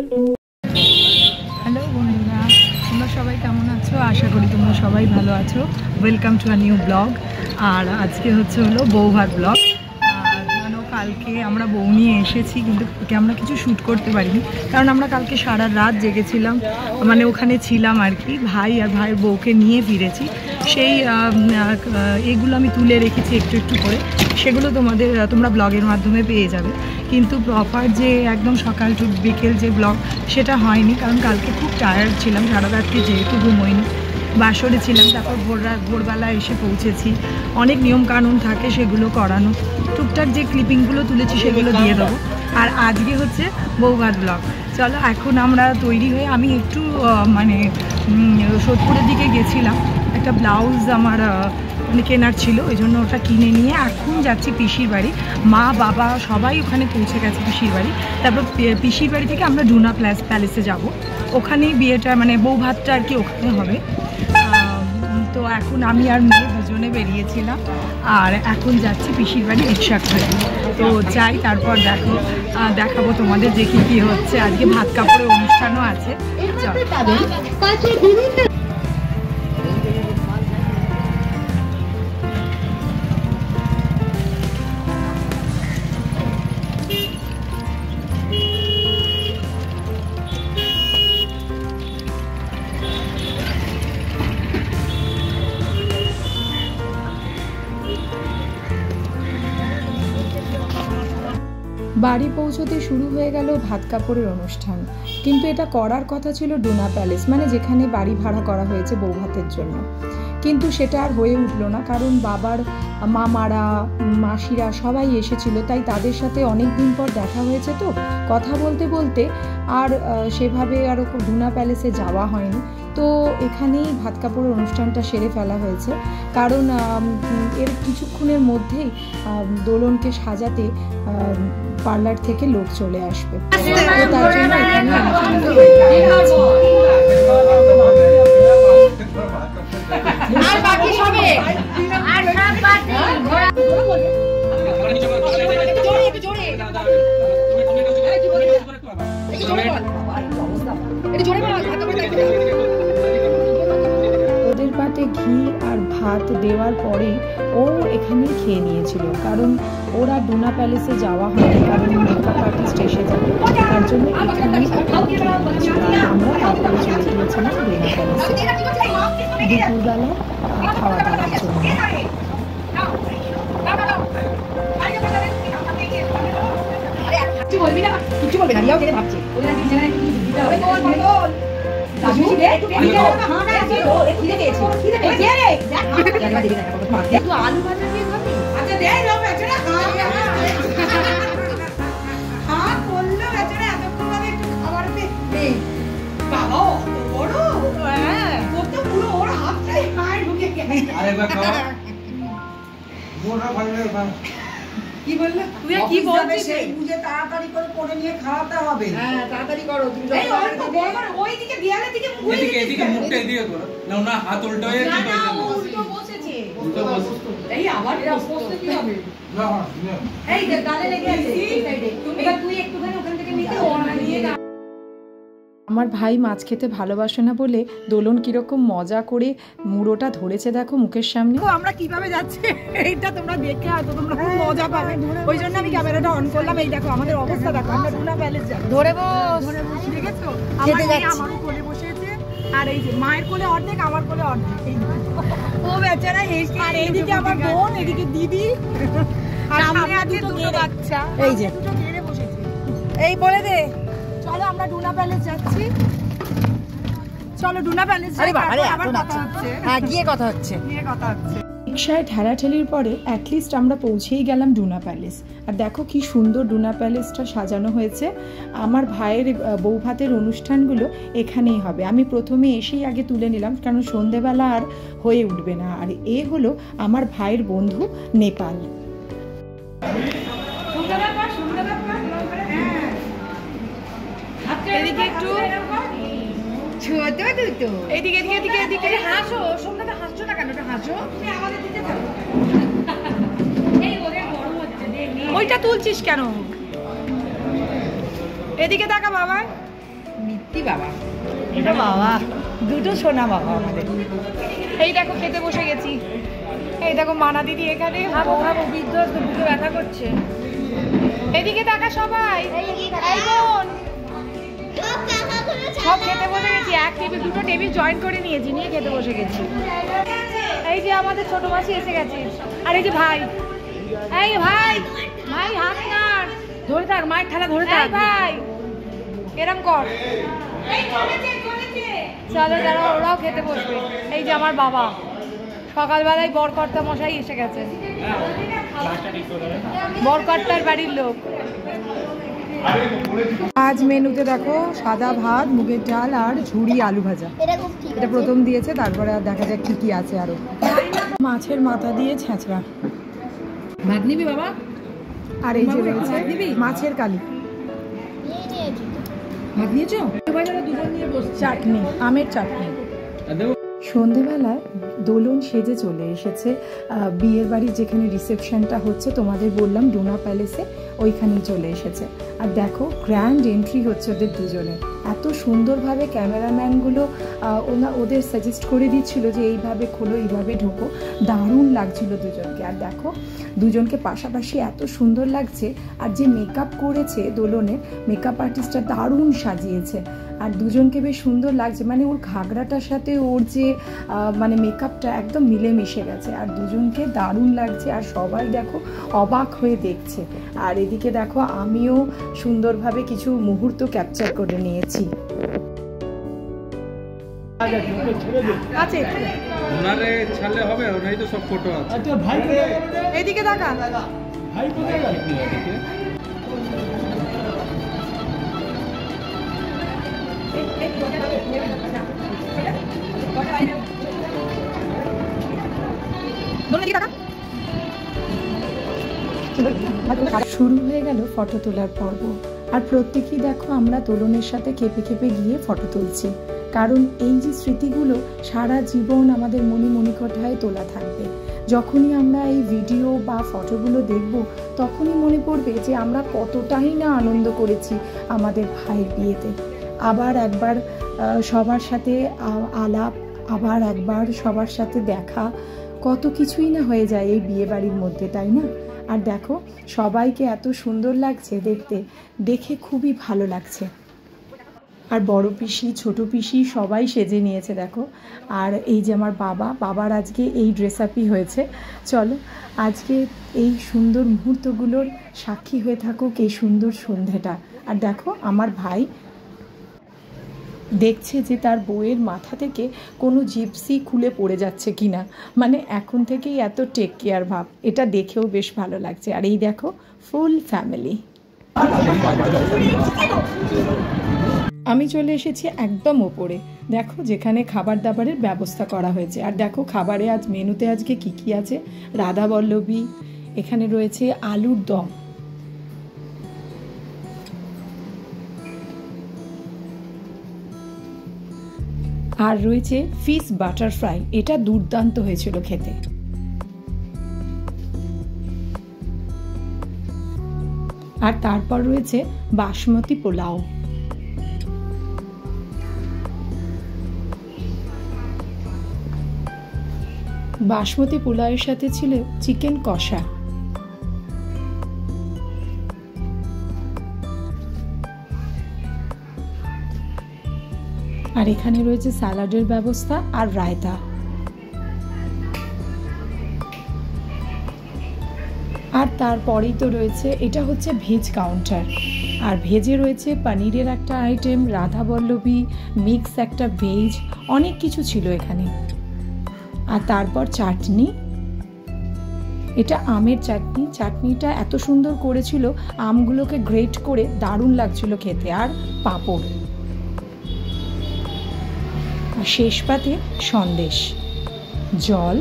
Hello বন্ধুরা, তোমরা সবাই কেমন আছো? আশা করি তোমরা সবাই ভালো আছো। Welcome to a new blog. আর আজকে হলো বৌভাত ব্লগ। জানো, কালকে আমরা বউ নিয়ে এসেছি, কিন্তু আমরা কিছু শ্যুট করতে পারিনি, কারণ আমরা কালকে সারা রাত জেগেছিলাম, মানে ওখানে ছিলাম আর কি। ভাই আর ভাইয়ের বউকে নিয়ে ফিরেছি। সেই এগুলো আমি তুলে রেখেছি একটু একটু করে, সেগুলো তোমরা ব্লগের মাধ্যমে পেয়ে যাবে। কিন্তু প্রপার যে একদম সকাল টু বিকেল যে ব্লগ, সেটা হয়নি, কারণ কালকে খুব টায়ার্ড ছিলাম, সারা রাত্রি যেহেতু ঘুমোইনি, বাসরে ছিলাম। তারপর ভোরবেলা এসে পৌঁছেছি। অনেক নিয়মকানুন থাকে, সেগুলো করানো। টুকটাক যে ক্লিপিংগুলো তুলেছি সেগুলো দিয়ে দেবো। আর আজকে হচ্ছে বৌভাত ব্লগ। চলো, এখন আমরা তৈরি হয়ে, আমি একটু মানে সোদপুরের দিকে গেছিলাম, একটা ব্লাউজ আমার কেনার ছিল, ওই জন্য ওটা কিনে নিয়ে এখন যাচ্ছি পিসির বাড়ি। মা বাবা সবাই ওখানে পৌঁছে গেছে পিসির বাড়ি। তারপর পিসির বাড়ি থেকে আমরা ডুনা প্যালেসে যাব, ওখানেই বিয়েটা, মানে বৌভাতটা আর কি ওখানে হবে। তো এখন আমি আর মেয়ে দুজনে বেরিয়েছিলাম, আর এখন যাচ্ছি পিসির বাড়ি রিক্সা করে। তো যাই, তারপর দেখাবো তোমাদের যে কী হচ্ছে। আজকে ভাত কাপড়ের অনুষ্ঠানও আছে। বাড়ি পৌঁছতে শুরু হয়ে গেল ভাত কাপড়ের অনুষ্ঠান। কিন্তু এটা করার কথা ছিল ডুনা প্যালেস, মানে যেখানে বাড়ি ভাড়া করা হয়েছে বৌভাতের জন্য। কিন্তু সেটা আর হয়ে উঠলো না, কারণ বাবার মামারা মাসিরা সবাই এসেছিল, তাই তাদের সাথে অনেক দিন পর দেখা হয়েছে, তো কথা বলতে বলতে আর সেভাবে আরও ডুনা প্যালেসে যাওয়া হয়নি। তো এখানেই ভাত কাপড়ের অনুষ্ঠানটা সেরে ফেলা হয়েছে, কারণ এর কিছুক্ষণের মধ্যেই দোলনকে সাজাতে পার্লার থেকে লোক চলে আসবে। তার জন্য এখানে ওদের পাতে ঘি আর ভাত দেওয়ার পরেই ও এখানেই খেয়ে নিয়েছিল, কারণ ওরা ডুনা প্যালেসে যাওয়া হয়নি, কারণ মেকআপ আর্টিস্ট এসে যাবে, তার জন্য এখানেই আমরা তারপরে চলে গিয়েছিলাম ডুনা প্যালেসে দুপুরবেলা খাওয়া দাওয়ার জন্য। কিছু বলবে না, ভাবছে আলু ভাজা দিয়ে খাবি? আচ্ছা দে না বেচারা হ্যাঁ বললো বেচারা এতক্ষণ মানে একটু খাবার পেয়ে বাবা অত বড়, হ্যাঁ কত পুরো ওর হাতটাই হায় ঢুকে গেছে। আরেকবার খাওয়া মোটা ভালো ভালো। কি বললে তুই? কি বলছিস? সেই বুঝে তাড়াতাড়ি করে নিয়ে খাওয়াতে হবে। হ্যাঁ তাড়াতাড়ি করো তুমি। এই অল্প বড় ওইদিকে দেয়ালের দিকে মুখ এদিকে মুখটা এদিকে করো না, না হাত উল্টো হয়ে কি করবে? না উল্টো বসেছে, উল্টো বসে এই আবার বসতে কি হবে? না না এই গালে লেগে আছে এই সাইডে। এবার তুই একটুখানি ওখান থেকে নিয়ে যা। আমার ভাই মাছ খেতে ভালোবাসে না বলে দোলন কিরকম মজা করে মুড়োটা ধরেছে দেখো মুখের সামনে। আমরা কিভাবে যাচ্ছি এইটা তোমরা দেখে হয়তো তোমরা খুব মজা পাবে, ওই জন্য আমি ক্যামেরাটা অন করলাম। এই দেখো আমাদের অবস্থা, দেখো আমরা ডুনা প্যালেস যাচ্ছি। ধরে বসে দেখেছো, আমার কোলে বসেছে, আর এই যে মায়ের কোলে অর্ধেক, আমার কোলে অর্ধেক। ও বেচারা হেসে, আর এইদিকে আমার বোন, এদিকে দিদি, আর সামনে আছে দুটো বাচ্চা, এই যে দুটো ঘিরে বসেছে। এই বলে দে, চলো আমরা ডুনা প্যালেস যাচ্ছি। চলো ডুনা প্যালেস যাই, আবার কথা হচ্ছে। হ্যাঁ গিয়ে কথা হচ্ছে। রিক্সায় ঠেলাঠেলির পরে অ্যাটলিস্ট আমরা পৌঁছেই গেলাম ডুনা প্যালেস। আর দেখো কি সুন্দর ডুনা প্যালেসটা সাজানো হয়েছে। আমার ভাইয়ের বৌভাতের অনুষ্ঠানগুলো এখানেই হবে। আমি প্রথমে এসেই আগে তুলে নিলাম, কারণ সন্ধেবেলা আর হয়ে উঠবে না। আর এ হলো আমার ভাইয়ের বন্ধু নেপাল। এদিকে একটু ছোট দুটো, এদিকে এদিকে এদিকে এদিকে হাসো। সোমনাথ হাসছো না কেন? ওটা হাসো, তুমি আমাদের দিতে থাকো। এই ওরে বড় হচ্ছে, ওইটা তুলছিস কেন? এদিকে তাকা বাবা, মিত্তি বাবা, এটা বাবা, দুটো সোনা বাবা আমাদের। এই দেখো খেতে বসে গেছি। এই দেখো মানা দিদি এখানে, খাবো খাবো, বিধ্বস্ত, বুকে ব্যথা করছে। এদিকে তাকা সবাই, এই বোন, সব খেতে বসে গেছি। এক টেবিল, দুটো টেবিল জয়েন করে নিয়েছি, নিয়ে খেতে বসে গেছি। এই যে আমাদের ছোট মাসি এসে গেছে, আর এই যে ভাই, এই ভাই, ভাই হাত নাড়, ধরে থাক, মায়ের ঠেলা ধরে থাক ভাই, এরম কর। চলো যারা, ওরাও খেতে বসবে। এই যে আমার বাবা, সকালবেলায় বরকর্তা মশাই এসে গেছে, বরকর্তার বাড়ির লোক। আজ মেনুতে দেখো সাদা ভাত, মুগের ডাল আর ঝুড়ি আলু ভাজা। এটা প্রথম দিয়েছে, তারপরে আর দেখা যাক কি কি আছে আরো। মাছের মাথা দিয়ে ছেঁচড়া। ভাত নিবি বাবা? আর এই যে রয়েছে মাছের কালি, ভাত নিয়েছো? দুজন নিয়ে বসছি। চাটনি, আমের চাটনি। সন্ধেবেলায় দোলন সেজে চলে এসেছে বিয়ের বাড়ির যেখানে রিসেপশনটা হচ্ছে, তোমাদের বললাম ডুনা প্যালেসে, ওইখানেই চলে এসেছে। আর দেখো গ্র্যান্ড এন্ট্রি হচ্ছে ওদের দুজনে। এত সুন্দরভাবে ক্যামেরাম্যানগুলো ওদের সাজেস্ট করে দিচ্ছিল যে এইভাবে খোলো, এইভাবে ঢোকো। দারুণ লাগছিল দুজনকে। আর দেখো দুজনকে পাশাপাশি এত সুন্দর লাগছে। আর যে মেকআপ করেছে দোলনের, মেকআপ আর্টিস্টটা দারুণ সাজিয়েছে। আর দুজনকে বেশ সুন্দর লাগছে, মানে ওর ঘাগরাটার সাথে ওর যে মানে মেকআপটা একদম মিলেমিশে গেছে। আর দুজনকে দারুণ লাগছে, আর সবাই দেখো অবাক হয়ে দেখছে। আর এদিকে দেখো আমিও সুন্দরভাবে কিছু মুহূর্ত ক্যাপচার করে নিয়েছি। ওনারে ছাড়লে হবে, ওনারই তো সব ফটো আছে। আচ্ছা ভাই, এইদিকে দেখা, ভাই কোথায় গেল? শুরু হয়ে গেল ফটো তোলার পর্ব। আর প্রত্যেকেই দেখো আমরা দোলনের সাথে খেপে খেপে গিয়ে ফটো তুলছি, কারণ এই যে স্মৃতিগুলো সারা জীবন আমাদের মণিকোঠায় তোলা থাকবে। যখনই আমরা এই ভিডিও বা ফটোগুলো দেখব, তখনই মনে পড়বে যে আমরা কতটাই না আনন্দ করেছি আমাদের ভাইয়ের বিয়েতে। আবার একবার সবার সাথে আলাপ, আবার একবার সবার সাথে দেখা, কত কিছুই না হয়ে যায় এই বিয়ে বাড়ির মধ্যে, তাই না? আর দেখো সবাইকে এত সুন্দর লাগছে দেখতে, দেখে খুবই ভালো লাগছে। আর বড় পিসি, ছোট পিসি সবাই সেজে নিয়েছে দেখো। আর এই যে আমার বাবার আজকে এই ড্রেস আপই হয়েছে। চলো আজকে এই সুন্দর মুহূর্তগুলোর সাক্ষী হয়ে থাকুক এই সুন্দর সন্ধেটা। আর দেখো আমার ভাই দেখছে যে তার বউয়ের মাথা থেকে কোনো জিপসি খুলে পড়ে যাচ্ছে কিনা, মানে এখন থেকেই এত টেক কেয়ার ভাব, এটা দেখেও বেশ ভালো লাগছে। আর এই দেখো ফুল ফ্যামিলি। আমি চলে এসেছি একদম ওপরে, দেখো যেখানে খাবার দাবারের ব্যবস্থা করা হয়েছে। আর দেখো খাবারে আজ মেনুতে আজকে কি কি আছে। রাধা বল্লভী, এখানে রয়েছে আলুর দম, আর রয়েছে ফিশ বাটার ফ্রাই, এটা দুর্দান্ত হয়েছিল খেতে। আর তারপর রয়েছে বাসমতি পোলাও। বাসমতি পোলাওয়ের সাথে ছিল চিকেন কষা। আর এখানে রয়েছে স্যালাডের ব্যবস্থা আর রায়তা। আর তারপরেই তো রয়েছে, এটা হচ্ছে ভেজ কাউন্টার। আর ভেজে রয়েছে পনিরের একটা আইটেম, রাধা বল্লভী, মিক্স একটা ভেজ, অনেক কিছু ছিল এখানে। আর তারপর চাটনি, এটা আমের চাটনি। চাটনিটা এত সুন্দর করেছিল, আমগুলোকে গ্রেট করে দারুণ লাগছিল খেতে। আর পাঁপড়, আর শেষ পাতে সন্দেশ, জল।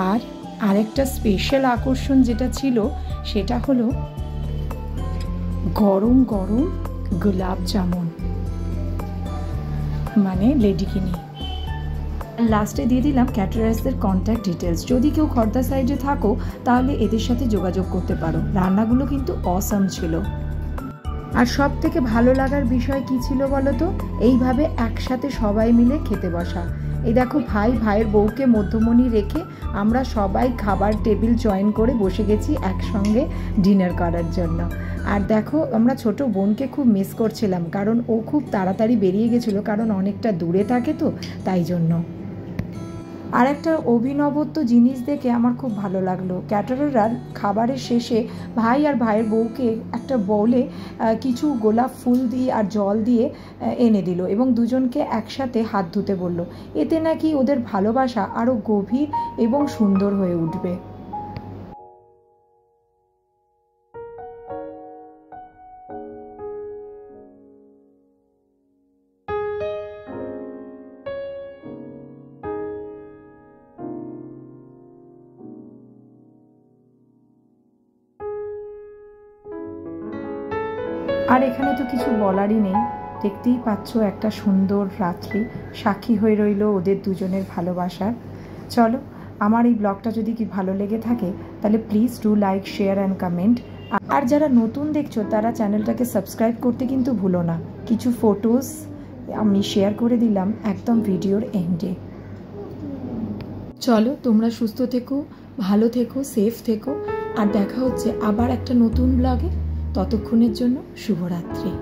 আর আরেকটা স্পেশাল আকর্ষণ যেটা ছিল সেটা হলো গরম গরম গোলাপ জামুন, মানে লেডিকিনি। লাস্টে দিয়ে দিলাম ক্যাটারার্সদের কন্ট্যাক্ট ডিটেলস। যদি কেউ খর্দা সাইডে থাকো তাহলে এদের সাথে যোগাযোগ করতে পারো। রান্নাগুলো কিন্তু অসাম ছিল। আর সব থেকে ভালো লাগার বিষয় কি ছিল বলো তো, এইভাবে একসাথে সবাই মিলে খেতে বসা। এই দেখো ভাইয়ের বউকে মধ্যমণি রেখে আমরা সবাই খাবার টেবিল জয়েন করে বসে গেছি একসঙ্গে ডিনার করার জন্য। আর দেখো আমরা ছোট বোনকে খুব মিস করছিলাম, কারণ ও খুব তাড়াতাড়ি বেরিয়ে গেছিলো, কারণ অনেকটা দূরে থাকে তো তাই জন্য। আর একটা অভিনবত্ব জিনিস দেখে আমার খুব ভালো লাগলো, ক্যাটারাররা খাবারের শেষে ভাই আর ভাইয়ের বউকে একটা বোলে কিছু গোলাপ ফুল দিয়ে আর জল দিয়ে এনে দিল এবং দুজনকে একসাথে হাত ধুতে বলল। এতে নাকি ওদের ভালোবাসা আরও গভীর এবং সুন্দর হয়ে উঠবে। আর এখানে তো কিছু বলারই নেই, দেখতেই পাচ্ছ একটা সুন্দর রাত্রি সাক্ষী হয়ে রইল ওদের দুজনের ভালোবাসার। চলো, আমার এই ব্লগটা যদি কি ভালো লেগে থাকে তাহলে please do like, share and comment. আর যারা নতুন দেখছো তারা চ্যানেলটাকে সাবস্ক্রাইব করতে কিন্তু ভুলো না। কিছু ফটোস আমি শেয়ার করে দিলাম একদম ভিডিওর এন্ডে। চলো, তোমরা সুস্থ থেকো, ভালো থেকো, সেফ থেকো, আর দেখা হচ্ছে আবার একটা নতুন ব্লগে। ততক্ষণের জন্য শুভরাত্রি।